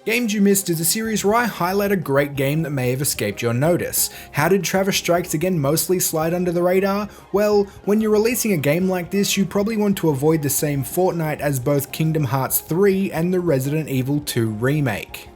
Games You Missed is a series where I highlight a great game that may have escaped your notice. How did Travis Strikes Again mostly slide under the radar? Well, when you're releasing a game like this, you probably want to avoid the same fortnight as both Kingdom Hearts 3 and the Resident Evil 2 remake.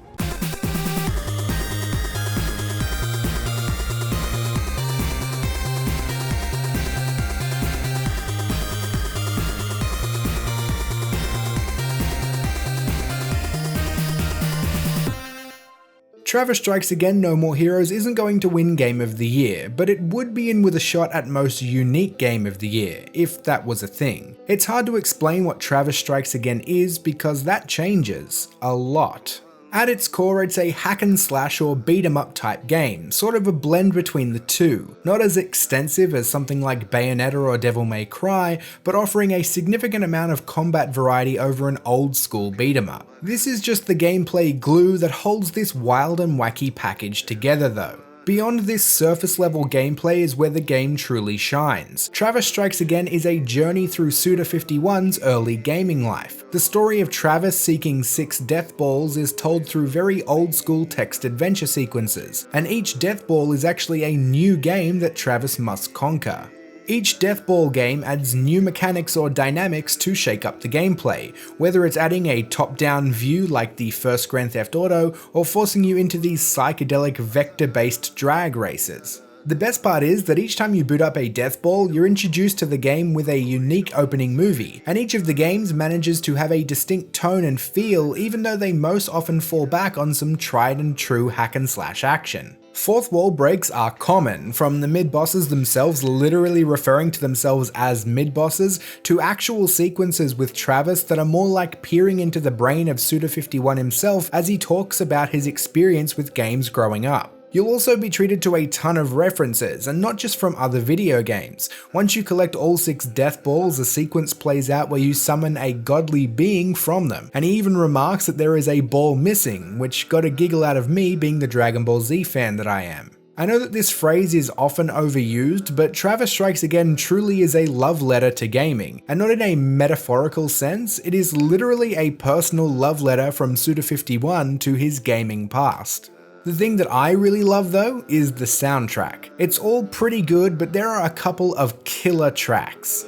Travis Strikes Again No More Heroes isn't going to win Game of the Year, but it would be in with a shot at Most Unique Game of the Year, if that was a thing. It's hard to explain what Travis Strikes Again is because that changes a lot. At its core, it's a hack and slash or beat 'em up type game, sort of a blend between the two. Not as extensive as something like Bayonetta or Devil May Cry, but offering a significant amount of combat variety over an old school beat 'em up. This is just the gameplay glue that holds this wild and wacky package together though. Beyond this surface level gameplay is where the game truly shines. Travis Strikes Again is a journey through Suda51's early gaming life. The story of Travis seeking 6 death balls is told through very old school text adventure sequences, and each death ball is actually a new game that Travis must conquer. Each Death Ball game adds new mechanics or dynamics to shake up the gameplay, whether it's adding a top-down view like the first Grand Theft Auto, or forcing you into these psychedelic vector-based drag races. The best part is that each time you boot up a Death Ball, you're introduced to the game with a unique opening movie, and each of the games manages to have a distinct tone and feel even though they most often fall back on some tried and true hack and slash action. Fourth wall breaks are common, from the mid-bosses themselves literally referring to themselves as mid-bosses, to actual sequences with Travis that are more like peering into the brain of Suda51 himself as he talks about his experience with games growing up. You'll also be treated to a ton of references, and not just from other video games. Once you collect all 6 death balls, a sequence plays out where you summon a godly being from them, and he even remarks that there is a ball missing, which got a giggle out of me being the Dragon Ball Z fan that I am. I know that this phrase is often overused, but Travis Strikes Again truly is a love letter to gaming, and not in a metaphorical sense, it is literally a personal love letter from Suda51 to his gaming past. The thing that I really love though is the soundtrack. It's all pretty good, but there are a couple of killer tracks.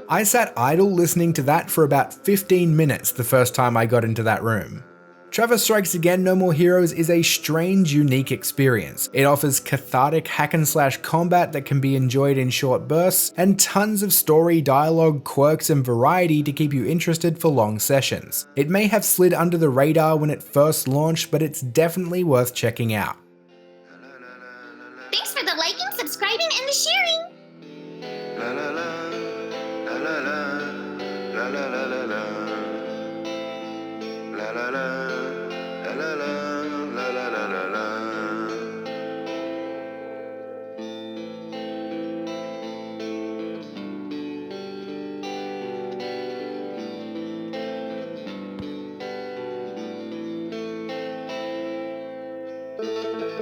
I sat idle listening to that for about 15 minutes the first time I got into that room. Travis Strikes Again No More Heroes is a strange, unique experience. It offers cathartic hack and slash combat that can be enjoyed in short bursts, and tons of story, dialogue, quirks, and variety to keep you interested for long sessions. It may have slid under the radar when it first launched, but it's definitely worth checking out. Thanks for the liking, subscribing, and the sharing!